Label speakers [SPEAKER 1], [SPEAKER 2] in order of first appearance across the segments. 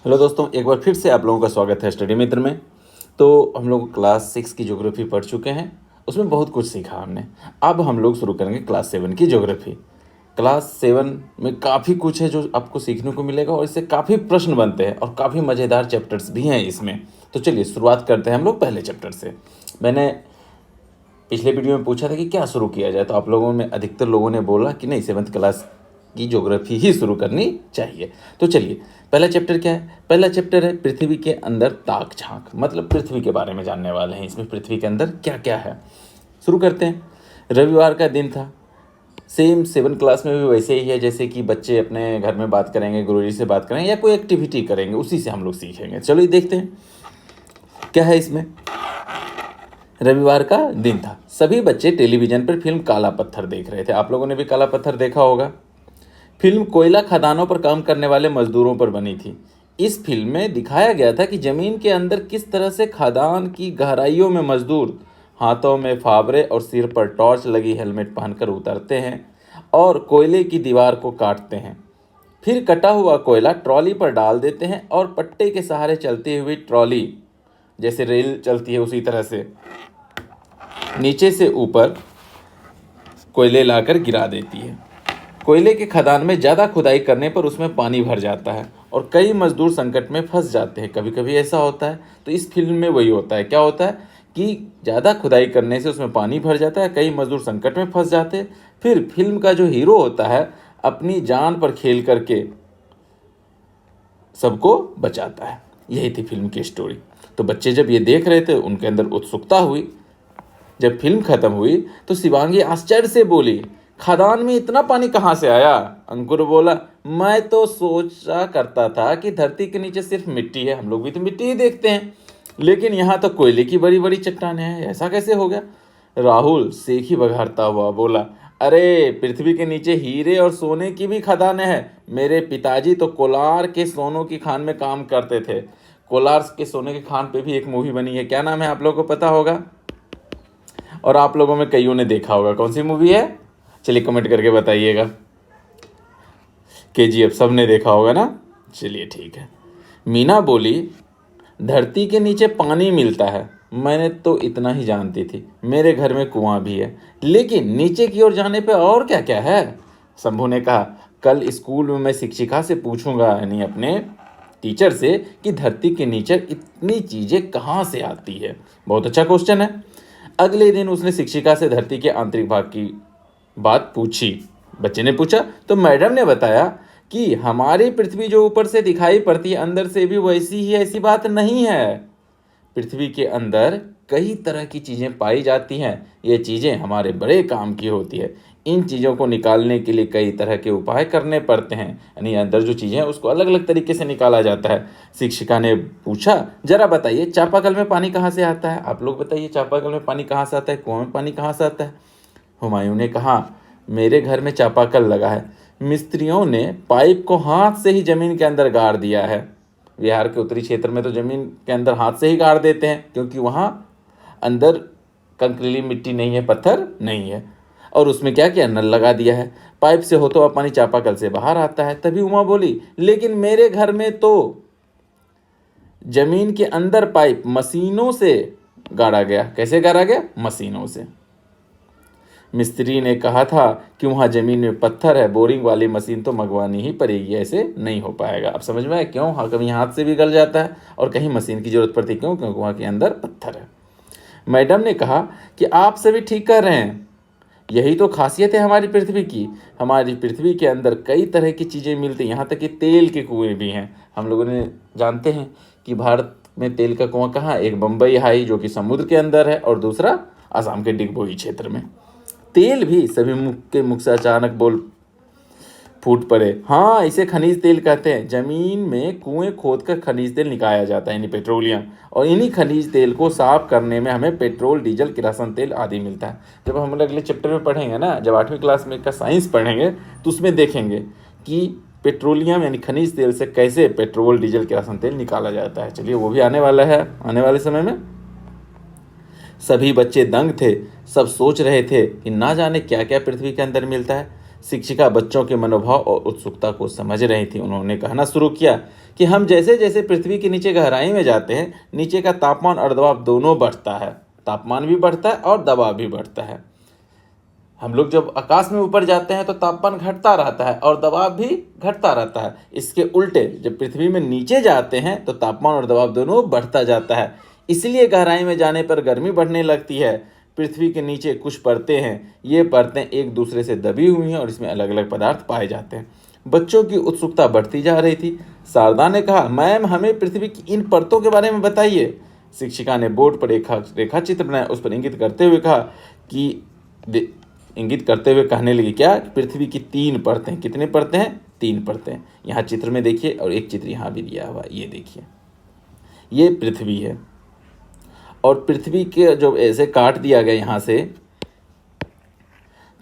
[SPEAKER 1] Hello दोस्तों, एक बार फिर से आप लोगों का स्वागत है स्टडी मित्र में। तो हम लोग क्लास 6 की ज्योग्राफी पढ़ चुके हैं। उसमें बहुत कुछ सीखा हमने। अब हम लोग शुरू करेंगे क्लास 7 की ज्योग्राफी। क्लास 7 में काफ़ी कुछ है जो आपको सीखने को मिलेगा और इससे काफ़ी प्रश्न बनते हैं और काफ़ी मज़ेदार चैप्टर्स भी हैं इसमें। तो चलिए शुरुआत करते हैं हम लोग पहले चैप्टर से। मैंने पिछले वीडियो में पूछा था कि क्या शुरू किया जाए, तो आप लोगों में अधिकतर लोगों ने बोला कि नहीं, 7th क्लास की ज्योग्राफी ही शुरू करनी चाहिए। तो चलिए, पहला चैप्टर क्या है? पहला चैप्टर है पृथ्वी के अंदर ताक झांक, मतलब पृथ्वी के बारे में जानने वाले हैं। इसमें पृथ्वी के अंदर क्या क्या है, शुरू करते हैं। रविवार का दिन था। सेम 7 क्लास में भी वैसे ही है, जैसे कि बच्चे अपने घर में बात करेंगे, गुरुजी से बात करेंगे या कोई एक्टिविटी करेंगे, उसी से हम लोग सीखेंगे। चलो देखते हैं क्या है इसमें। रविवार का दिन था। सभी बच्चे टेलीविजन पर फिल्म काला पत्थर देख रहे थे। आप लोगों ने भी काला पत्थर देखा होगा। फिल्म कोयला खदानों पर काम करने वाले मजदूरों पर बनी थी। इस फिल्म में दिखाया गया था कि जमीन के अंदर किस तरह से खदान की गहराइयों में मजदूर हाथों में फावरे और सिर पर टॉर्च लगी हेलमेट पहनकर उतरते हैं और कोयले की दीवार को काटते हैं। फिर कटा हुआ कोयला ट्रॉली पर डाल देते हैं और पट्टे के सहारे चलती हुई ट्रॉली, जैसे रेल चलती है उसी तरह से, नीचे से ऊपर कोयले लाकर गिरा देती है। कोयले के खदान में ज़्यादा खुदाई करने पर उसमें पानी भर जाता है और कई मजदूर संकट में फंस जाते हैं। कभी कभी ऐसा होता है। तो इस फिल्म में वही होता है। क्या होता है कि ज़्यादा खुदाई करने से उसमें पानी भर जाता है, कई मजदूर संकट में फंस जाते हैं। फिर फिल्म का जो हीरो होता है अपनी जान पर खेल करके सबको बचाता है। यही थी फिल्म की स्टोरी। तो बच्चे जब ये देख रहे थे उनके अंदर उत्सुकता हुई। जब फिल्म खत्म हुई तो शिवांगी आश्चर्य से बोली, खदान में इतना पानी कहाँ से आया? अंकुर बोला, मैं तो सोचा करता था कि धरती के नीचे सिर्फ मिट्टी है, हम लोग भी तो मिट्टी ही देखते हैं, लेकिन यहाँ तो कोयले की बड़ी बड़ी चट्टानें हैं, ऐसा कैसे हो गया? राहुल सेखी बघारता हुआ बोला, अरे पृथ्वी के नीचे हीरे और सोने की भी खदानें हैं। मेरे पिताजी तो कोलार के सोनों की खान में काम करते थे। कोलार के सोने की खान पे भी एक मूवी बनी है, क्या नाम है आप लोगों को पता होगा? और आप लोगों में कईयों ने देखा होगा। कौन सी मूवी है? चलिए कमेंट करके बताइएगा। KGF सब ने देखा होगा ना? चलिए ठीक है। मीना बोली, धरती के नीचे पानी मिलता है, मैंने तो इतना ही जानती थी। मेरे घर में कुआं भी है, लेकिन नीचे की ओर जाने पे और क्या क्या है? शंभू ने कहा, कल स्कूल में मैं शिक्षिका से पूछूंगा, यानी अपने टीचर से, कि धरती के नीचे इतनी चीज़ें कहाँ से आती है। बहुत अच्छा क्वेश्चन है। अगले दिन उसने शिक्षिका से धरती के आंतरिक भाग की बात पूछी। बच्चे ने पूछा तो मैडम ने बताया कि हमारी पृथ्वी जो ऊपर से दिखाई पड़ती है अंदर से भी वैसी ही, ऐसी बात नहीं है। पृथ्वी के अंदर कई तरह की चीज़ें पाई जाती हैं। ये चीज़ें हमारे बड़े काम की होती है। इन चीज़ों को निकालने के लिए कई तरह के उपाय करने पड़ते हैं, यानी अंदर जो चीज़ें हैं उसको अलग अलग तरीके से निकाला जाता है। शिक्षिका ने पूछा, जरा बताइए चापाकल में पानी कहाँ से आता है? आप लोग बताइए, चापाकल में पानी कहाँ से आता है, कुआं में पानी कहाँ से आता है? हुमायूं ने कहा, मेरे घर में चापाकल लगा है। मिस्त्रियों ने पाइप को हाथ से ही जमीन के अंदर गाड़ दिया है। बिहार के उत्तरी क्षेत्र में तो जमीन के अंदर हाथ से ही गाड़ देते हैं, क्योंकि वहाँ अंदर कंकरीली मिट्टी नहीं है, पत्थर नहीं है, और उसमें क्या किया, नल लगा दिया है। पाइप से होता हुआ पानी चापाकल से बाहर आता है। तभी उमा बोली, लेकिन मेरे घर में तो जमीन के अंदर पाइप मशीनों से गाड़ा गया। कैसे गाड़ा गया? मशीनों से। मिस्त्री ने कहा था कि वहाँ ज़मीन में पत्थर है, बोरिंग वाली मशीन तो मंगवानी ही पड़ेगी, ऐसे नहीं हो पाएगा। अब समझ में आया क्यों? हाँ, कभी हाथ से भी गल जाता है और कहीं मशीन की ज़रूरत पड़ती है। क्यों? क्योंकि वहाँ के अंदर पत्थर है। मैडम ने कहा कि आप सभी ठीक कर रहे हैं, यही तो खासियत है हमारी पृथ्वी की। हमारी पृथ्वी के अंदर कई तरह की चीज़ें मिलती हैं, यहाँ तक कि तेल के कुएँ भी हैं। हम लोगों ने जानते हैं कि भारत में तेल का कुआँ कहाँ है? एक बम्बई हाई जो कि समुद्र के अंदर है, और दूसरा आसाम के डिगबोई क्षेत्र में। तेल भी सभी मुख से अचानक बोल फूट पड़े। हाँ, इसे खनिज तेल कहते हैं। जमीन में कुएं खोदकर खनिज तेल निकाला जाता है, यानी पेट्रोलियम, और इन्हीं खनिज तेल को साफ करने में हमें पेट्रोल, डीजल, किरासन तेल आदि मिलता है। जब हम अगले चैप्टर में पढ़ेंगे ना, जब 8वीं क्लास में का साइंस पढ़ेंगे, तो उसमें देखेंगे कि पेट्रोलियम यानी खनिज तेल से कैसे पेट्रोल, डीजल, किरासन तेल निकाला जाता है। चलिए, वो भी आने वाला है आने वाले समय में। सभी बच्चे दंग थे। सब सोच रहे थे कि ना जाने क्या क्या पृथ्वी के अंदर मिलता है। शिक्षिका बच्चों के मनोभाव और उत्सुकता को समझ रही थी। उन्होंने कहना शुरू किया कि हम जैसे जैसे पृथ्वी के नीचे गहराई में जाते हैं, नीचे का तापमान और दबाव दोनों बढ़ता है। तापमान भी बढ़ता है और दबाव भी बढ़ता है। हम लोग जब आकाश में ऊपर जाते हैं तो तापमान घटता रहता है और दबाव भी घटता रहता है। इसके उल्टे जब पृथ्वी में नीचे जाते हैं तो तापमान और दबाव दोनों बढ़ता जाता है। इसलिए गहराई में जाने पर गर्मी बढ़ने लगती है। पृथ्वी के नीचे कुछ परतें हैं, ये परतें एक दूसरे से दबी हुई हैं और इसमें अलग अलग पदार्थ पाए जाते हैं। बच्चों की उत्सुकता बढ़ती जा रही थी। शारदा ने कहा, मैम हमें पृथ्वी की इन परतों के बारे में बताइए। शिक्षिका ने बोर्ड पर रेखा चित्र बनाया, उस पर इंगित करते हुए कहने लगी क्या, पृथ्वी की 3 परतें। कितने परतें हैं? 3 परतें। यहाँ चित्र में देखिए और एक चित्र यहाँ भी दिया हुआ, ये देखिए, ये पृथ्वी है और पृथ्वी के जो ऐसे काट दिया गया यहाँ से,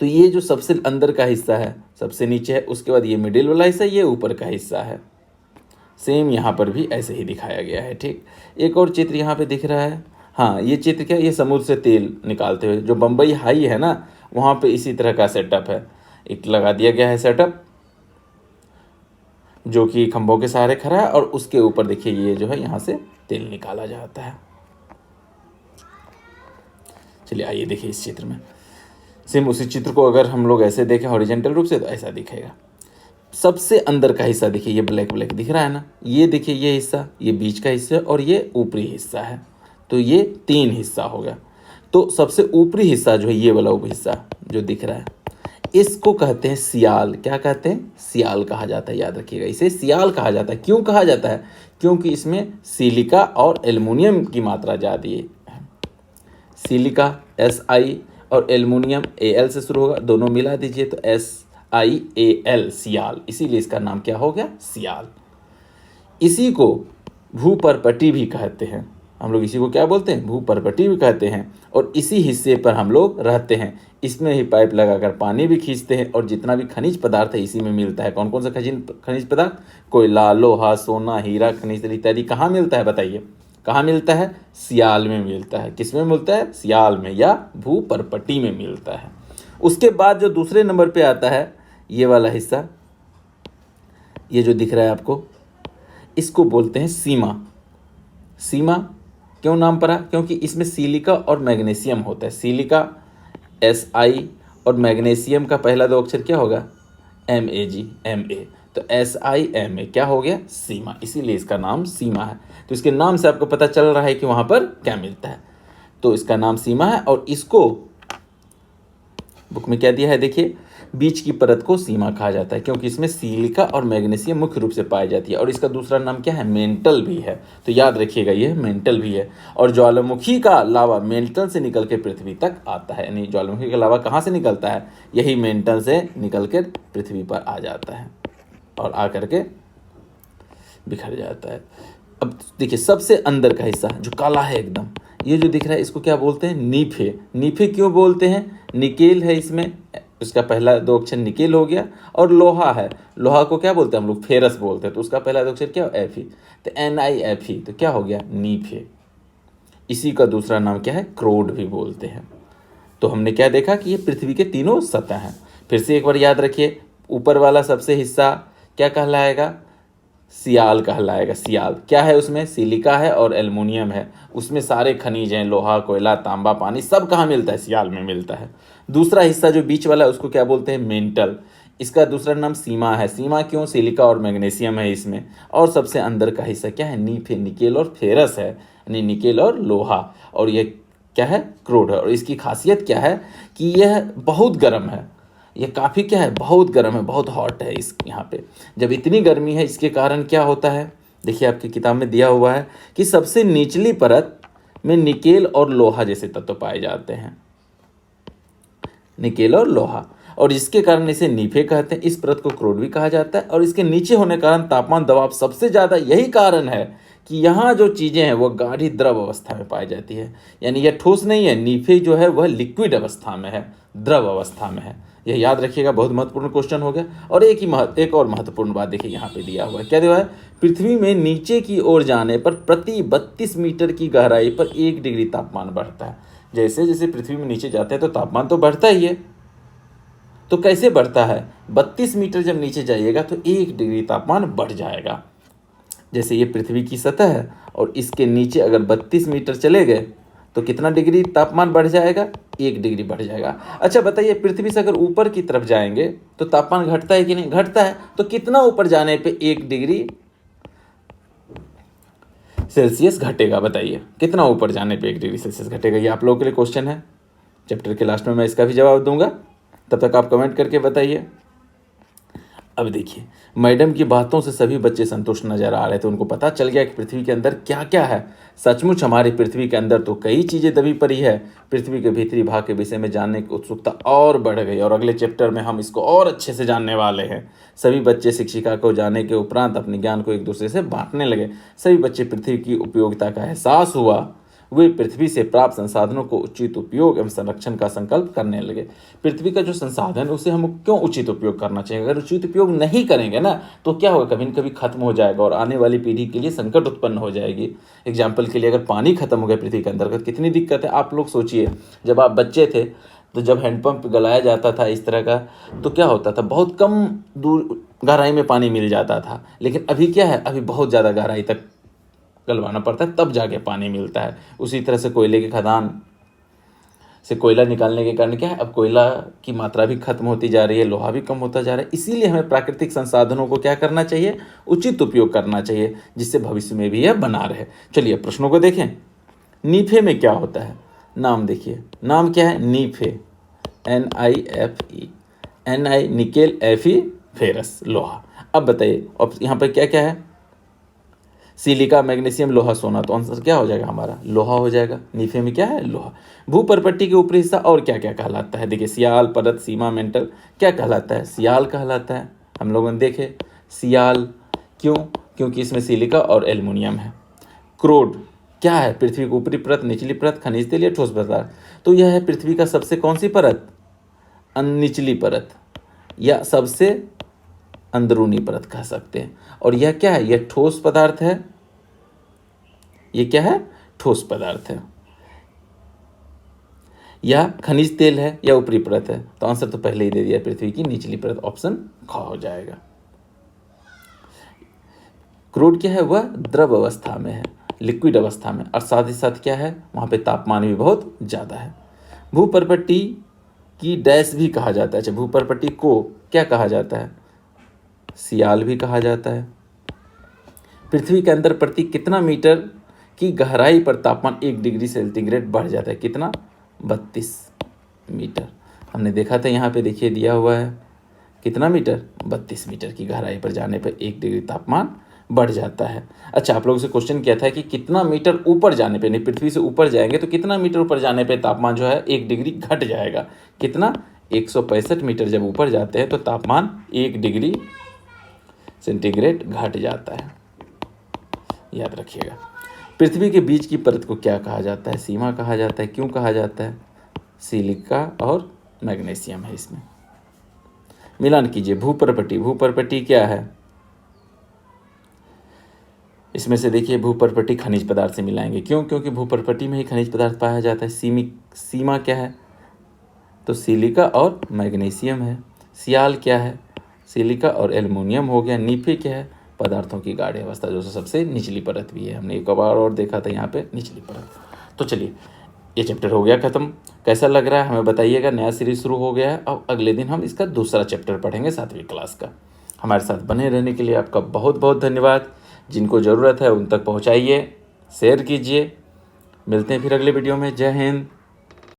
[SPEAKER 1] तो ये जो सबसे अंदर का हिस्सा है सबसे नीचे है, उसके बाद ये मिडिल वाला हिस्सा, ये ऊपर का हिस्सा है। सेम यहाँ पर भी ऐसे ही दिखाया गया है। ठीक, एक और चित्र यहाँ पे दिख रहा है। हाँ, ये चित्र क्या, ये समुद्र से तेल निकालते हुए, जो बम्बई हाई है ना, वहाँ पे इसी तरह का सेटअप है। एक लगा दिया गया है सेटअप जो कि खंभों के सहारे खड़ा है और उसके ऊपर देखिए ये जो है यहाँ से तेल निकाला जाता है। चलिए आइए देखिए इस चित्र में, सेम उसी चित्र को अगर हम लोग ऐसे देखें हॉरिजॉन्टल रूप से तो ऐसा दिखेगा। सबसे अंदर का हिस्सा देखिए, ये ब्लैक ब्लैक दिख रहा है ना, ये देखिए ये हिस्सा, ये बीच का हिस्सा और ये ऊपरी हिस्सा है। तो ये 3 हिस्सा हो गया। तो सबसे ऊपरी हिस्सा जो है, ये वाला हिस्सा जो दिख रहा है, इसको कहते हैं सियाल। क्या कहते हैं? सियाल कहा जाता है। याद रखिएगा, इसे सियाल कहा जाता है। क्यों कहा जाता है? क्योंकि इसमें सिलिका और एल्युमिनियम की मात्रा ज़्यादा है। सिलिका Si और एल्युमिनियम Al से शुरू होगा, दोनों मिला दीजिए तो SiAl, सियाल। इसीलिए इसका नाम क्या हो गया? सियाल। इसी को भूपर्पटी भी कहते हैं। हम लोग इसी को क्या बोलते हैं? भूपर्पटी भी कहते हैं। और इसी हिस्से पर हम लोग रहते हैं। इसमें ही पाइप लगाकर पानी भी खींचते हैं और जितना भी खनिज पदार्थ है इसी में मिलता है। कौन कौन सा खनिज पदार्थ? कोयला, लोहा, सोना, हीरा, खनिज इत्यादि कहाँ मिलता है बताइए? कहाँ मिलता है? सियाल में मिलता है। किस में मिलता है? सियाल में या भूपर्पटी में मिलता है। उसके बाद जो दूसरे नंबर पे आता है ये वाला हिस्सा, ये जो दिख रहा है आपको, इसको बोलते हैं सीमा। सीमा क्यों नाम पड़ा? क्योंकि इसमें सिलिका और मैग्नीशियम होता है। सिलिका Si और मैग्नीशियम का पहला 2 अक्षर क्या होगा? Mag, Ma। तो SiMa क्या हो गया? सीमा। इसीलिए इसका नाम सीमा है। तो इसके नाम से आपको पता चल रहा है कि वहाँ पर क्या मिलता है। तो इसका नाम सीमा है और इसको बुक में क्या दिया है देखिए, बीच की परत को सीमा कहा जाता है क्योंकि इसमें सिलिका और मैग्नीशियम मुख्य रूप से पाई जाती है। और इसका दूसरा नाम क्या है? मेंटल भी है। तो याद रखिएगा, ये मेंटल भी है। और ज्वालामुखी का लावा मेंटल से निकल के पृथ्वी तक आता है। यानी ज्वालामुखी का लावा कहाँ से निकलता है? यही मेंटल से निकल कर पृथ्वी पर आ जाता है और आ करके बिखर जाता है। अब देखिए सबसे अंदर का हिस्सा जो काला है एकदम, ये जो दिख रहा है इसको क्या बोलते हैं? नीफे। नीफे क्यों बोलते हैं? निकेल है इसमें, उसका पहला 2 अक्षर निकेल हो गया। और लोहा है, लोहा को क्या बोलते हैं हम लोग? फेरस बोलते हैं। तो उसका पहला 2 अक्षर क्या? Fe। तो NiFe, तो क्या हो गया? नीफे। इसी का दूसरा नाम क्या है? क्रोड भी बोलते हैं। तो हमने क्या देखा कि ये पृथ्वी के 3 सतह हैं। फिर से एक बार याद रखिए, ऊपर वाला सबसे हिस्सा क्या कहलाएगा? सियाल कहलाएगा। सियाल क्या है? उसमें सिलिका है और एल्युमिनियम है। उसमें सारे खनिज हैं, लोहा, कोयला, तांबा, पानी, सब कहाँ मिलता है? सियाल में मिलता है। दूसरा हिस्सा जो बीच वाला है उसको क्या बोलते हैं? मेंटल। इसका दूसरा नाम सीमा है। सीमा क्यों? सिलिका और मैग्नीशियम है इसमें। और सबसे अंदर का हिस्सा क्या है? नीफे, निकेल और फेरस है, यानी निकेल और लोहा। और ये क्या है? क्रूड है। और इसकी खासियत क्या है कि यह बहुत गर्म है। ये काफ़ी क्या है? बहुत गर्म है, बहुत हॉट है। इस यहाँ पे जब इतनी गर्मी है, इसके कारण क्या होता है? देखिए आपकी किताब में दिया हुआ है कि सबसे निचली परत में निकेल और लोहा जैसे तत्व पाए जाते हैं। निकेल और लोहा, और इसके कारण इसे नीफे कहते हैं। इस परत को क्रोड भी कहा जाता है। और इसके नीचे होने के कारण तापमान दबाव सबसे ज़्यादा यही कारण है कि यहाँ जो चीज़ें हैं वो गाढ़ी द्रव अवस्था में पाई जाती है। यानी यह ठोस नहीं है। नीफे जो है वह लिक्विड अवस्था में है, द्रव अवस्था में है। यह याद रखिएगा, बहुत महत्वपूर्ण क्वेश्चन हो गया। और एक और महत्वपूर्ण बात देखिए यहाँ पे दिया हुआ है। क्या दिया हुआ है? पृथ्वी में नीचे की ओर जाने पर प्रति 32 मीटर की गहराई पर 1 डिग्री तापमान बढ़ता है। जैसे जैसे पृथ्वी में नीचे जाते हैं तो तापमान तो बढ़ता ही है। तो कैसे बढ़ता है, 32 मीटर जब नीचे जाइएगा तो 1 डिग्री तापमान बढ़ जाएगा। जैसे ये पृथ्वी की सतह है और इसके नीचे अगर 32 मीटर चले गए तो कितना डिग्री तापमान बढ़ जाएगा, 1 डिग्री बढ़ जाएगा। अच्छा बताइए, पृथ्वी से अगर ऊपर की तरफ जाएंगे तो तापमान घटता है कि नहीं, घटता है। तो कितना ऊपर जाने पे 1 डिग्री सेल्सियस घटेगा, बताइए कितना ऊपर जाने पे 1 डिग्री सेल्सियस घटेगा। ये आप लोगों के लिए क्वेश्चन है, चैप्टर के लास्ट में मैं इसका भी जवाब दूंगा, तब तक आप कमेंट करके बताइए। अब देखिए, मैडम की बातों से सभी बच्चे संतुष्ट नजर आ रहे थे। उनको पता चल गया कि पृथ्वी के अंदर क्या क्या है। सचमुच हमारी पृथ्वी के अंदर तो कई चीज़ें दबी पड़ी है। पृथ्वी के भीतरी भाग के विषय में जानने की उत्सुकता और बढ़ गई और अगले चैप्टर में हम इसको और अच्छे से जानने वाले हैं। सभी बच्चे शिक्षिका को जानने के उपरांत अपने ज्ञान को एक दूसरे से बांटने लगे। सभी बच्चे पृथ्वी की उपयोगिता का एहसास हुआ। वे पृथ्वी से प्राप्त संसाधनों को उचित उपयोग एवं संरक्षण का संकल्प करने लगे। पृथ्वी का जो संसाधन है उसे हम क्यों उचित उपयोग करना चाहिए। अगर उचित उपयोग नहीं करेंगे ना तो क्या होगा, कभी न कभी खत्म हो जाएगा और आने वाली पीढ़ी के लिए संकट उत्पन्न हो जाएगी। एग्जाम्पल के लिए, अगर पानी खत्म हो गया पृथ्वी के अंदर, कितनी दिक्कत है। आप लोग सोचिए, जब आप बच्चे थे तो जब हैंडपम्प गलाया जाता था इस तरह का, तो क्या होता था, बहुत कम दूर गहराई में पानी मिल जाता था। लेकिन अभी क्या है, अभी बहुत ज़्यादा गहराई तक गलवाना पड़ता है तब जाके पानी मिलता है। उसी तरह से कोयले की खदान से कोयला निकालने के कारण क्या है, अब कोयला की मात्रा भी खत्म होती जा रही है, लोहा भी कम होता जा रहा है। इसीलिए हमें प्राकृतिक संसाधनों को क्या करना चाहिए, उचित उपयोग करना चाहिए, जिससे भविष्य में भी यह बना रहे। चलिए प्रश्नों को देखें। नीफे में क्या होता है, नाम देखिए, नाम क्या है, नीफे, NIFE, NI nickel, Fe ferrous लोहा। अब बताइए, अब यहाँ पर क्या क्या है, सिलिका, मैग्नीशियम, लोहा, सोना। तो आंसर क्या हो जाएगा हमारा, लोहा हो जाएगा। नीफे में क्या है, लोहा। भूपर्पट्टी के ऊपरी हिस्सा और क्या क्या कहलाता है, देखिए, सियाल, परत, सीमा, मेंटल, क्या कहलाता है, सियाल कहलाता है। हम लोगों ने देखे सियाल, क्यों, क्योंकि इसमें सिलिका और एल्युमिनियम है। क्रोड क्या है, पृथ्वी की ऊपरी परत, निचली परत, खनिज तेल या ठोस पदार्थ। तो यह है पृथ्वी का सबसे कौन सी परत, निचली परत या सबसे अंदरूनी परत कह सकते हैं। और यह क्या है, यह ठोस पदार्थ है। यह क्या है, ठोस पदार्थ है। या खनिज तेल है या ऊपरी परत है। तो आंसर तो पहले ही दे दिया, पृथ्वी की निचली परत, ऑप्शन ख हो जाएगा। क्रूड क्या है, वह द्रव अवस्था में है, लिक्विड अवस्था में, और साथ ही साथ क्या है, वहाँ पे तापमान भी बहुत ज़्यादा है। भूपर्पट्टी की डैश भी कहा जाता है। अच्छा, भूपर्पट्टी को क्या कहा जाता है, सियाल भी कहा जाता है। पृथ्वी के अंदर प्रति कितना मीटर की गहराई पर तापमान 1 डिग्री सेंटीग्रेड बढ़ जाता है, कितना, 32 मीटर। हमने देखा था यहाँ पे, देखिए दिया हुआ है कितना मीटर, 32 मीटर की गहराई पर जाने पर 1 डिग्री तापमान बढ़ जाता है। अच्छा, आप लोगों से क्वेश्चन किया था कि कितना मीटर ऊपर जाने पे, नहीं पृथ्वी से ऊपर जाएंगे तो कितना मीटर ऊपर जाने पे तापमान जो है 1 डिग्री घट जाएगा, कितना, 165 मीटर जब ऊपर जाते हैं तो तापमान 1 डिग्री सेंटीग्रेड घट जाता है, याद रखिएगा। पृथ्वी के बीच की परत को क्या कहा जाता है, सीमा कहा जाता है। क्यों कहा जाता है, सिलिका और मैग्नीशियम है इसमें। मिलान कीजिए, भूपर्पट्टी, भूपर्पट्टी क्या है, इसमें से देखिए भूपर्पट्टी खनिज पदार्थ से मिलाएंगे। क्यों, क्योंकि भूपर्पट्टी में ही खनिज पदार्थ पाया जाता है। सीमा क्या है, तो सिलिका और मैग्नीशियम है। सियाल क्या है, सिलिका और एल्युमिनियम हो गया। नीफे क्या है, पदार्थों की गाढ़ अवस्था, जो सबसे निचली परत भी है। हमने एक बार और देखा था यहाँ पे निचली परत। तो चलिए, ये चैप्टर हो गया ख़त्म। कैसा लग रहा है हमें बताइएगा। नया सीरीज शुरू हो गया है। अब अगले दिन हम इसका दूसरा चैप्टर पढ़ेंगे 7वीं क्लास का। हमारे साथ बने रहने के लिए आपका बहुत बहुत धन्यवाद। जिनको ज़रूरत है उन तक पहुँचाइए, शेयर कीजिए। मिलते हैं फिर अगले वीडियो में। जय हिंद।